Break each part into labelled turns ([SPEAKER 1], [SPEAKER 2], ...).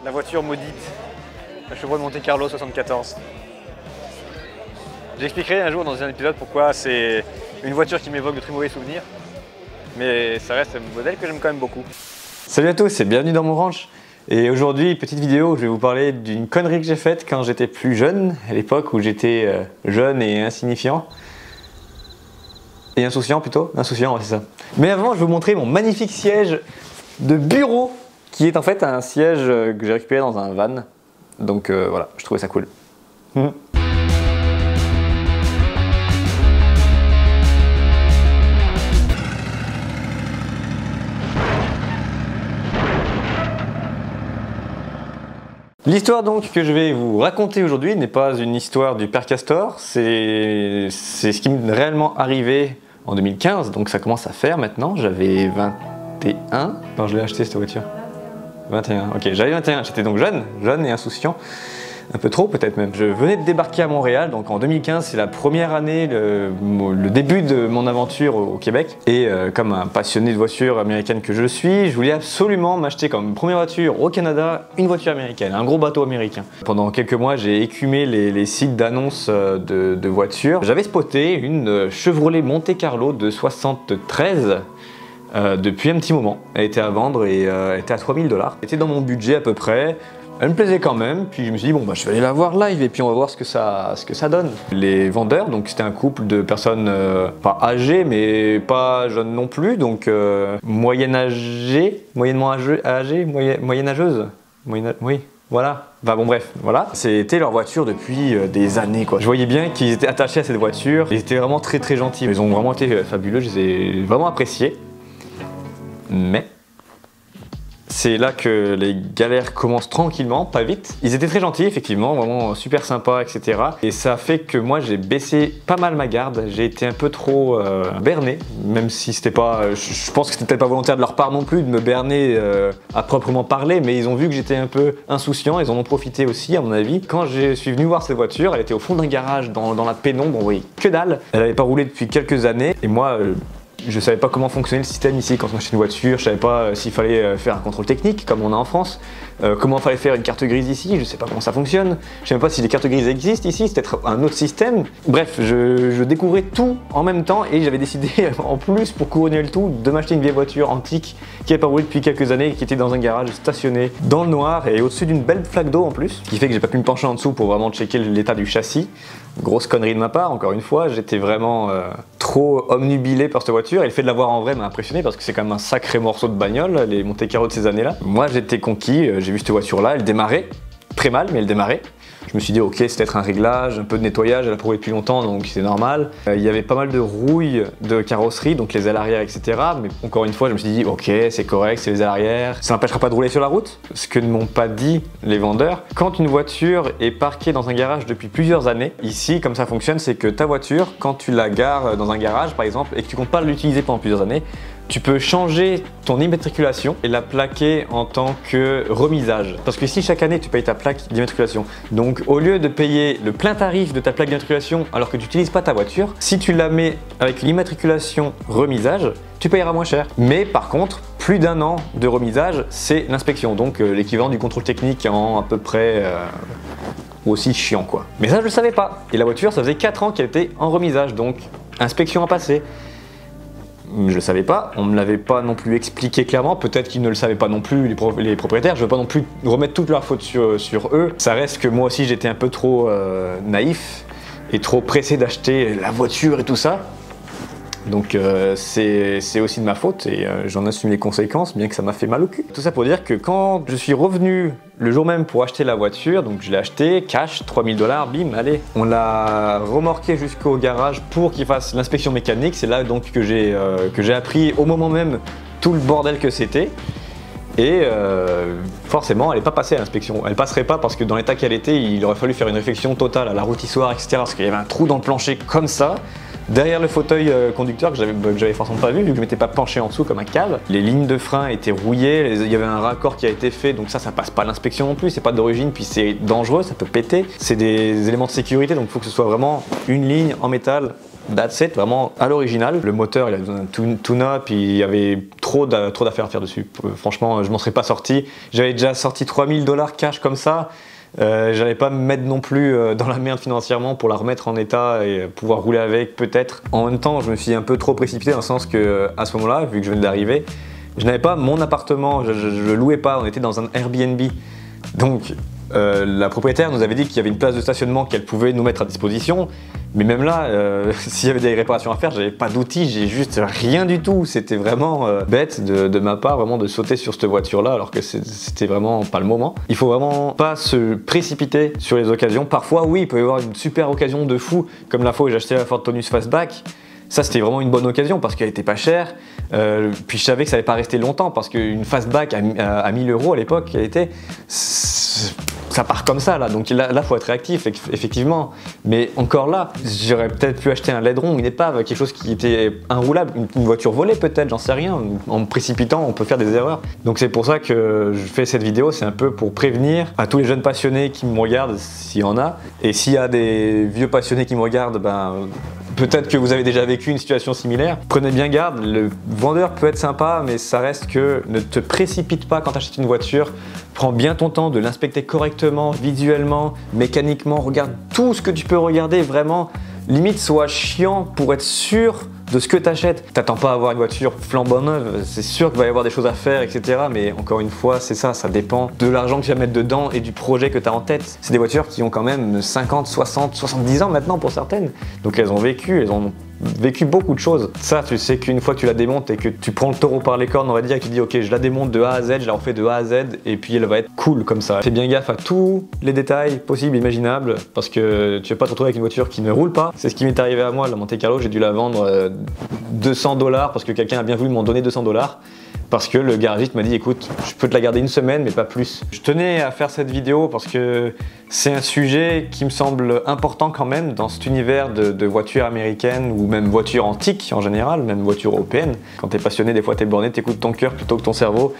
[SPEAKER 1] La voiture maudite, la Chevrolet Monte Carlo 74. J'expliquerai un jour dans un épisode pourquoi c'est une voiture qui m'évoque de très mauvais souvenirs, mais ça reste un modèle que j'aime quand même beaucoup. Salut à tous et bienvenue dans mon ranch. Et aujourd'hui, petite vidéo où je vais vous parler d'une connerie que j'ai faite quand j'étais plus jeune, à l'époque où j'étais jeune et insignifiant. Et insouciant plutôt, insouciant, ouais, c'est ça. Mais avant, je vais vous montrer mon magnifique siège de bureau, qui est en fait un siège que j'ai récupéré dans un van. Donc voilà, je trouvais ça cool. L'histoire donc que je vais vous raconter aujourd'hui n'est pas une histoire du père Castor, c'est ce qui m'est réellement arrivé en 2015, donc ça commence à faire maintenant, j'avais 21 quand je l'ai acheté cette voiture. 21, ok, j'avais 21, j'étais donc jeune et insouciant, un peu trop peut-être même. Je venais de débarquer à Montréal, donc en 2015 c'est la première année, le début de mon aventure au Québec. Et comme un passionné de voitures américaines que je suis, je voulais absolument m'acheter comme première voiture au Canada une voiture américaine, un gros bateau américain. Pendant quelques mois j'ai écumé les sites d'annonces de voitures. J'avais spoté une Chevrolet Monte Carlo de 73 depuis un petit moment. Elle était à vendre et elle était à 3000 $. Elle était dans mon budget à peu près. Elle me plaisait quand même, puis je me suis dit bon bah je vais aller la voir live et puis on va voir ce que ça donne. Les vendeurs, donc c'était un couple de personnes pas âgées mais pas jeunes non plus, donc moyennement âgées, moyenâgeuses, oui. Voilà, enfin bon bref, voilà. C'était leur voiture depuis des années quoi. Je voyais bien qu'ils étaient attachés à cette voiture, ils étaient vraiment très gentils. Ils ont vraiment été fabuleux, je les ai vraiment appréciés. Mais c'est là que les galères commencent tranquillement, pas vite. Ils étaient très gentils, effectivement, vraiment super sympas, etc. Et ça a fait que moi, j'ai baissé pas mal ma garde. J'ai été un peu trop berné, même si c'était pas... Je pense que c'était peut-être pas volontaire de leur part non plus de me berner à proprement parler, mais ils ont vu que j'étais un peu insouciant, ils en ont profité aussi, à mon avis. Quand je suis venu voir cette voiture, elle était au fond d'un garage, dans la pénombre, on voyait que dalle. Elle avait pas roulé depuis quelques années, et moi... je savais pas comment fonctionnait le système ici quand on achetait une voiture, je savais pas s'il fallait faire un contrôle technique comme on a en France, comment il fallait faire une carte grise ici, je sais pas comment ça fonctionne, je sais même pas si les cartes grises existent ici, c'est peut-être un autre système. Bref, je découvrais tout en même temps et j'avais décidé en plus pour couronner le tout de m'acheter une vieille voiture antique qui n'avait pas roulé depuis quelques années et qui était dans un garage stationné dans le noir et au-dessus d'une belle flaque d'eau en plus, ce qui fait que j'ai pas pu me pencher en dessous pour vraiment checker l'état du châssis. Grosse connerie de ma part, encore une fois, j'étais vraiment trop omnubilé par cette voiture et le fait de la voir en vrai m'a impressionné parce que c'est quand même un sacré morceau de bagnole, les Monte Carlo de ces années-là. Moi j'étais conquis, j'ai vu cette voiture là, elle démarrait, très mal mais elle démarrait. Je me suis dit ok c'est peut-être un réglage, un peu de nettoyage, elle a roulé depuis longtemps donc c'est normal. Il y avait pas mal de rouille de carrosserie, donc les ailes arrière etc. Mais encore une fois je me suis dit ok c'est correct, c'est les ailes arrière, ça n'empêchera pas de rouler sur la route. Ce que ne m'ont pas dit les vendeurs, quand une voiture est parquée dans un garage depuis plusieurs années, ici comme ça fonctionne c'est que ta voiture quand tu la gares dans un garage par exemple et que tu comptes pas l'utiliser pendant plusieurs années, tu peux changer ton immatriculation et la plaquer en tant que remisage. Parce que si chaque année tu payes ta plaque d'immatriculation, donc au lieu de payer le plein tarif de ta plaque d'immatriculation alors que tu n'utilises pas ta voiture, si tu la mets avec l'immatriculation remisage, tu payeras moins cher. Mais par contre, plus d'un an de remisage, c'est l'inspection, donc l'équivalent du contrôle technique en à peu près aussi chiant quoi. Mais ça je le savais pas. Et la voiture ça faisait 4 ans qu'elle était en remisage, donc inspection à passer. Je le savais pas, on me l'avait pas non plus expliqué clairement, peut-être qu'ils ne le savaient pas non plus les propriétaires, je veux pas non plus remettre toute leur faute sur eux. Ça reste que moi aussi j'étais un peu trop naïf et trop pressé d'acheter la voiture et tout ça. Donc c'est aussi de ma faute et j'en assume les conséquences, bien que ça m'a fait mal au cul. Tout ça pour dire que quand je suis revenu le jour même pour acheter la voiture, donc je l'ai acheté cash, 3000 $, bim, allez. On l'a remorqué jusqu'au garage pour qu'il fasse l'inspection mécanique. C'est là donc que j'ai appris au moment même tout le bordel que c'était. Et forcément, elle n'est pas passée à l'inspection. Elle passerait pas parce que dans l'état qu'elle était, il aurait fallu faire une réflexion totale à la rôtissoire, etc. Parce qu'il y avait un trou dans le plancher comme ça. Derrière le fauteuil conducteur que j'avais forcément pas vu que je m'étais pas penché en dessous comme un cave. Les lignes de frein étaient rouillées, il y avait un raccord qui a été fait, donc ça passe pas l'inspection non plus, c'est pas d'origine, puis c'est dangereux, ça peut péter. C'est des éléments de sécurité, donc il faut que ce soit vraiment une ligne en métal. That's it, vraiment à l'original. Le moteur il a besoin d'un tune-up, il y avait trop trop d'affaires à faire dessus. Franchement, je m'en serais pas sorti. J'avais déjà sorti 3000 $ cash comme ça. J'allais pas me mettre non plus dans la merde financièrement pour la remettre en état et pouvoir rouler avec peut-être. En même temps, je me suis un peu trop précipité dans le sens que à ce moment-là, vu que je venais d'arriver, je n'avais pas mon appartement, je louais pas, on était dans un Airbnb. Donc la propriétaire nous avait dit qu'il y avait une place de stationnement qu'elle pouvait nous mettre à disposition. Mais même là, s'il y avait des réparations à faire, j'avais pas d'outils, j'ai juste rien du tout. C'était vraiment bête de ma part, vraiment de sauter sur cette voiture-là, alors que c'était vraiment pas le moment. Il faut vraiment pas se précipiter sur les occasions. Parfois, oui, il peut y avoir une super occasion de fou, comme la fois où j'ai acheté la Ford Taunus Fastback. Ça, c'était vraiment une bonne occasion parce qu'elle était pas chère. Puis je savais que ça allait pas rester longtemps parce qu'une Fastback à 1000 € à l'époque, elle était... Ça part comme ça là, donc là faut être réactif effectivement. Mais encore là, j'aurais peut-être pu acheter un Ledron, une épave, quelque chose qui était inroulable, une voiture volée peut-être, j'en sais rien. En me précipitant, on peut faire des erreurs. Donc c'est pour ça que je fais cette vidéo, c'est un peu pour prévenir à tous les jeunes passionnés qui me regardent, s'il y en a. Et s'il y a des vieux passionnés qui me regardent, ben peut-être que vous avez déjà vécu une situation similaire. Prenez bien garde, le vendeur peut être sympa, mais ça reste que ne te précipite pas quand tu achètes une voiture. Prends bien ton temps de l'inspecter correctement, visuellement, mécaniquement. Regarde tout ce que tu peux regarder, vraiment. Limite, sois chiant pour être sûr de ce que tu achètes. T'attends pas à avoir une voiture flambant neuve, c'est sûr qu'il va y avoir des choses à faire, etc. Mais encore une fois, c'est ça dépend de l'argent que tu vas mettre dedans et du projet que tu as en tête. C'est des voitures qui ont quand même 50, 60, 70 ans maintenant pour certaines. Donc elles ont vécu beaucoup de choses. Ça, tu sais qu'une fois que tu la démontes et que tu prends le taureau par les cornes, on va dire, et que tu dis ok, je la démonte de A à Z, je la refais de A à Z, et puis elle va être cool comme ça. Fais bien gaffe à tous les détails possibles, imaginables, parce que tu vas pas te retrouver avec une voiture qui ne roule pas. C'est ce qui m'est arrivé à moi, la Monte Carlo, j'ai dû la vendre 200 $ parce que quelqu'un a bien voulu m'en donner 200 $. Parce que le garagiste m'a dit écoute, je peux te la garder une semaine mais pas plus. Je tenais à faire cette vidéo parce que c'est un sujet qui me semble important quand même dans cet univers de voitures américaines ou même voitures antiques en général, même voitures européennes. Quand t'es passionné, des fois t'es borné, t'écoutes ton cœur plutôt que ton cerveau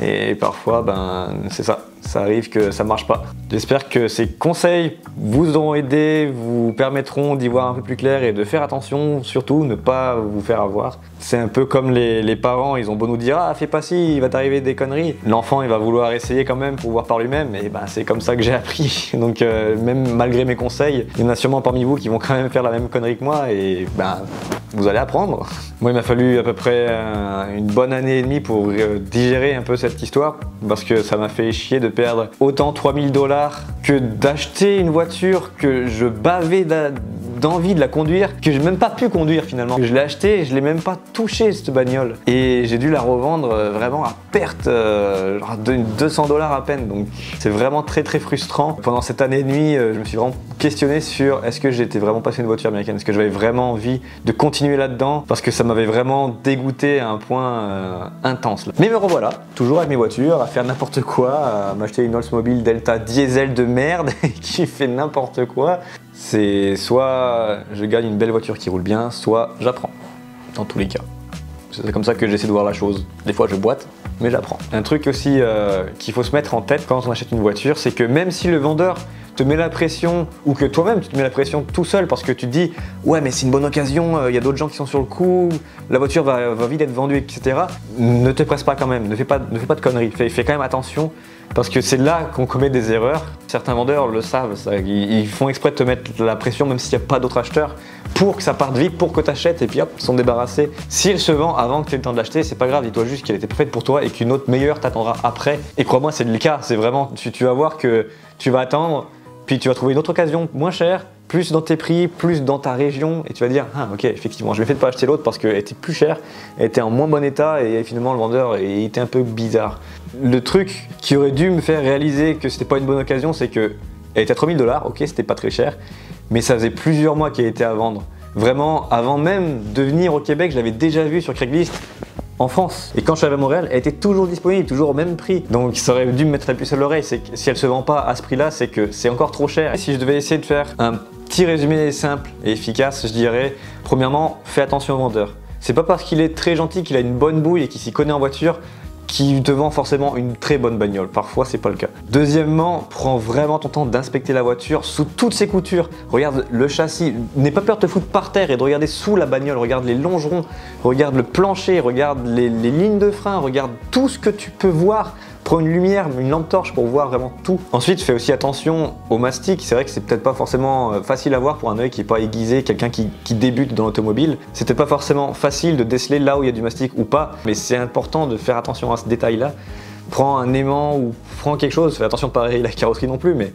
[SPEAKER 1] et parfois ben c'est ça arrive que ça marche pas. J'espère que ces conseils vous auront aidé, vous permettront d'y voir un peu plus clair et de faire attention, surtout ne pas vous faire avoir. C'est un peu comme les parents, ils ont beau nous dire ah fais pas ci, il va t'arriver des conneries. L'enfant il va vouloir essayer quand même pour voir par lui-même et ben c'est comme ça que j'ai appris. Donc même malgré mes conseils, il y en a sûrement parmi vous qui vont quand même faire la même connerie que moi et ben vous allez apprendre. Moi il m'a fallu à peu près une bonne année et demie pour digérer un peu cette histoire parce que ça m'a fait chier de perdre autant 3000 $ que d'acheter une voiture que je bavais d'envie de la conduire, que j'ai même pas pu conduire finalement. Je l'ai acheté et je l'ai même pas touché cette bagnole. Et j'ai dû la revendre vraiment à perte, de 200 $ à peine. Donc c'est vraiment très frustrant. Pendant cette année et demie, je me suis vraiment questionné sur est-ce que j'étais vraiment passionné de voiture américaine, est-ce que j'avais vraiment envie de continuer là-dedans, parce que ça m'avait vraiment dégoûté à un point intense. Mais me revoilà, toujours avec mes voitures, à faire n'importe quoi, à m'acheter une Oldsmobile Delta diesel de merde qui fait n'importe quoi. C'est soit je gagne une belle voiture qui roule bien, soit j'apprends. Dans tous les cas. C'est comme ça que j'essaie de voir la chose. Des fois je boite, mais j'apprends. Un truc aussi qu'il faut se mettre en tête quand on achète une voiture, c'est que même si le vendeur te met la pression, ou que toi-même tu te mets la pression tout seul parce que tu te dis ouais mais c'est une bonne occasion, il y a d'autres gens qui sont sur le coup, la voiture va vite être vendue, etc. Ne te presse pas quand même, ne fais pas de conneries, fais quand même attention parce que c'est là qu'on commet des erreurs. Certains vendeurs le savent, ils font exprès de te mettre la pression même s'il n'y a pas d'autres acheteurs pour que ça parte vite, pour que tu achètes et puis hop, ils sont débarrassés. S'il se vend avant que tu aies le temps de l'acheter, c'est pas grave, dis-toi juste qu'elle était faite pour toi et qu'une autre meilleure t'attendra après. Et crois-moi, c'est le cas, c'est vraiment, tu vas voir que tu vas attendre, puis tu vas trouver une autre occasion moins chère, plus dans tes prix, plus dans ta région, et tu vas dire ah ok effectivement je l'ai fait de pas acheter l'autre parce qu'elle était plus chère, elle était en moins bon état et finalement le vendeur était un peu bizarre. Le truc qui aurait dû me faire réaliser que c'était pas une bonne occasion, c'est que elle était à 3000 $, ok c'était pas très cher, mais ça faisait plusieurs mois qu'elle était à vendre. Vraiment avant même de venir au Québec, je l'avais déjà vue sur Craigslist en France. Et quand je suis arrivé à Montréal, elle était toujours disponible, toujours au même prix. Donc ça aurait dû me mettre la puce à l'oreille, c'est que si elle se vend pas à ce prix-là, c'est que c'est encore trop cher. Et si je devais essayer de faire un petit résumé simple et efficace, je dirais, premièrement, fais attention au vendeur. C'est pas parce qu'il est très gentil, qu'il a une bonne bouille et qu'il s'y connaît en voiture qui te vend forcément une très bonne bagnole. Parfois, c'est pas le cas. Deuxièmement, prends vraiment ton temps d'inspecter la voiture sous toutes ses coutures. Regarde le châssis. N'aie pas peur de te foutre par terre et de regarder sous la bagnole. Regarde les longerons, regarde le plancher, regarde les lignes de frein, regarde tout ce que tu peux voir. Prends une lumière, une lampe torche pour voir vraiment tout. Ensuite, fais aussi attention au mastic. C'est vrai que c'est peut-être pas forcément facile à voir pour un œil qui n'est pas aiguisé, quelqu'un qui débute dans l'automobile. C'était pas forcément facile de déceler là où il y a du mastic ou pas, mais c'est important de faire attention à ce détail-là. Prends un aimant ou prends quelque chose. Fais attention de pas rayer la carrosserie non plus, mais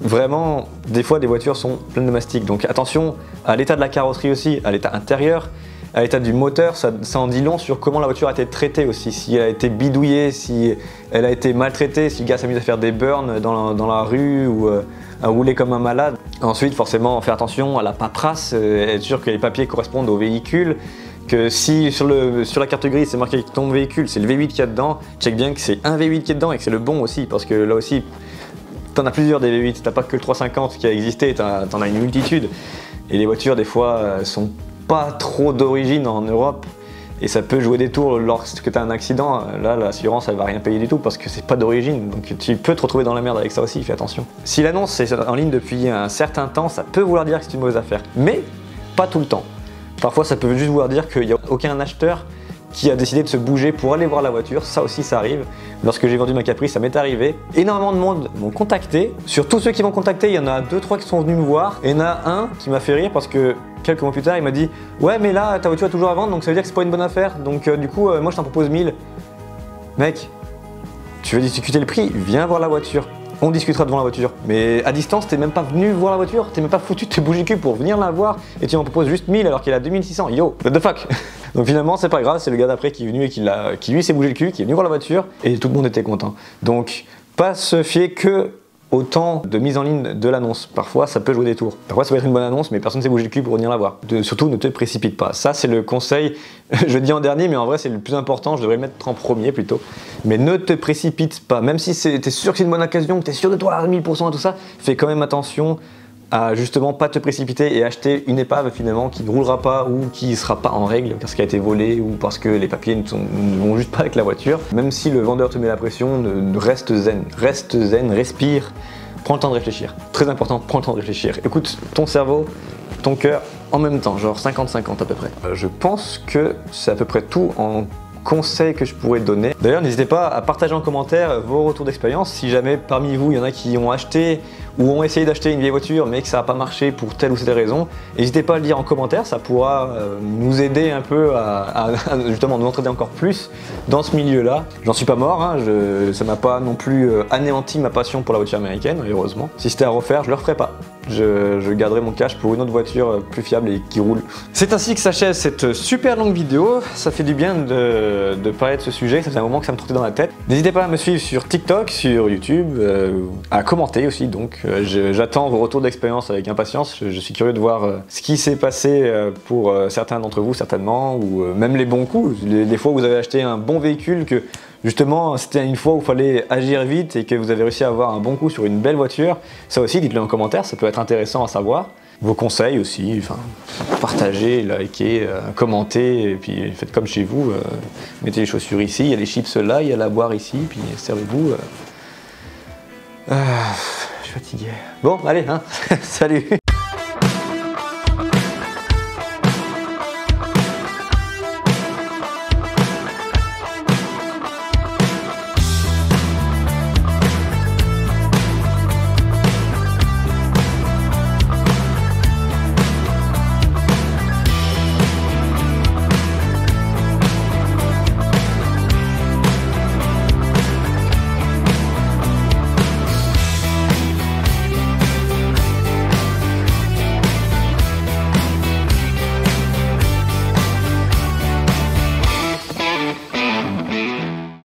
[SPEAKER 1] vraiment, des fois, des voitures sont pleines de mastic. Donc attention à l'état de la carrosserie aussi, à l'état intérieur. À l'état du moteur, ça en dit long sur comment la voiture a été traitée aussi, si elle a été bidouillée, si elle a été maltraitée, si le gars s'amuse à faire des burns dans la rue ou à rouler comme un malade. Ensuite, forcément, faire attention à la paperasse, être sûr que les papiers correspondent au véhicule, que si sur la carte grise c'est marqué ton véhicule, c'est le V8 qu'il y a dedans, check bien que c'est un V8 qui est dedans et que c'est le bon aussi, parce que là aussi, t'en as plusieurs des V8, t'as pas que le 350 qui a existé, t'en as une multitude. Et les voitures, des fois, sont pas trop d'origine en Europe et ça peut jouer des tours lorsque tu as un accident. Là, l'assurance elle va rien payer du tout parce que c'est pas d'origine, donc tu peux te retrouver dans la merde avec ça aussi, fais attention. Si l'annonce est en ligne depuis un certain temps, ça peut vouloir dire que c'est une mauvaise affaire, mais pas tout le temps. Parfois ça peut juste vouloir dire qu'il n'y a aucun acheteur qui a décidé de se bouger pour aller voir la voiture, ça aussi ça arrive. Lorsque j'ai vendu ma Capri, ça m'est arrivé. Énormément de monde m'ont contacté. Sur tous ceux qui m'ont contacté, il y en a 2-3 qui sont venus me voir. Et il y en a un qui m'a fait rire parce que quelques mois plus tard, il m'a dit « Ouais, mais là, ta voiture est toujours à vendre, donc ça veut dire que c'est pas une bonne affaire. Donc du coup, moi je t'en propose 1000. » Mec, tu veux discuter le prix? Viens voir la voiture. On discutera devant la voiture. Mais à distance, t'es même pas venu voir la voiture, t'es même pas foutu de te bouger le cul pour venir la voir et tu m'en proposes juste 1000 alors qu'elle a 2600. Yo, what the fuck? Donc finalement, c'est pas grave, c'est le gars d'après qui est venu et qui lui s'est bougé le cul, qui est venu voir la voiture et tout le monde était content. Donc, pas se fier que au temps de mise en ligne de l'annonce. Parfois, ça peut jouer des tours. Parfois, ça peut être une bonne annonce, mais personne ne s'est bougé le cul pour venir la voir. Surtout, ne te précipite pas. Ça, c'est le conseil, je le dis en dernier, mais en vrai, c'est le plus important. Je devrais le mettre en premier plutôt. Mais ne te précipite pas. Même si t'es sûr que c'est une bonne occasion, que t'es sûr de toi à 1000% et tout ça, fais quand même attention à justement pas te précipiter et acheter une épave finalement qui ne roulera pas ou qui ne sera pas en règle parce qu'elle a été volée ou parce que les papiers ne vont juste pas avec la voiture. Même si le vendeur te met la pression, reste zen, respire, prends le temps de réfléchir. Très important, prends le temps de réfléchir. Écoute ton cerveau, ton cœur en même temps, genre 50-50 à peu près. Je pense que c'est à peu près tout en conseils que je pourrais donner. D'ailleurs, n'hésitez pas à partager en commentaire vos retours d'expérience. Si jamais parmi vous, il y en a qui ont acheté ou ont essayé d'acheter une vieille voiture mais que ça n'a pas marché pour telle ou telle raison, n'hésitez pas à le dire en commentaire, ça pourra nous aider un peu à justement nous entraîner encore plus dans ce milieu-là. J'en suis pas mort, hein, ça m'a pas non plus anéanti ma passion pour la voiture américaine, heureusement. Si c'était à refaire, je le referais pas. Je garderai mon cash pour une autre voiture plus fiable et qui roule. C'est ainsi que s'achève cette super longue vidéo. Ça fait du bien de parler de ce sujet, ça fait un moment que ça me trottait dans la tête. N'hésitez pas à me suivre sur TikTok, sur YouTube, à commenter aussi donc. J'attends vos retours d'expérience avec impatience. Je suis curieux de voir ce qui s'est passé pour certains d'entre vous certainement, ou même les bons coups, les fois où vous avez acheté un bon véhicule que justement c'était une fois où il fallait agir vite et que vous avez réussi à avoir un bon coup sur une belle voiture. Ça aussi, dites-le en commentaire, ça peut être intéressant à savoir. Vos conseils aussi, enfin, partagez, likez, commentez, et puis faites comme chez vous, mettez les chaussures ici, il y a les chips là, il y a la boire ici, puis servez-vous. Je suis fatigué. Bon, allez, hein, salut.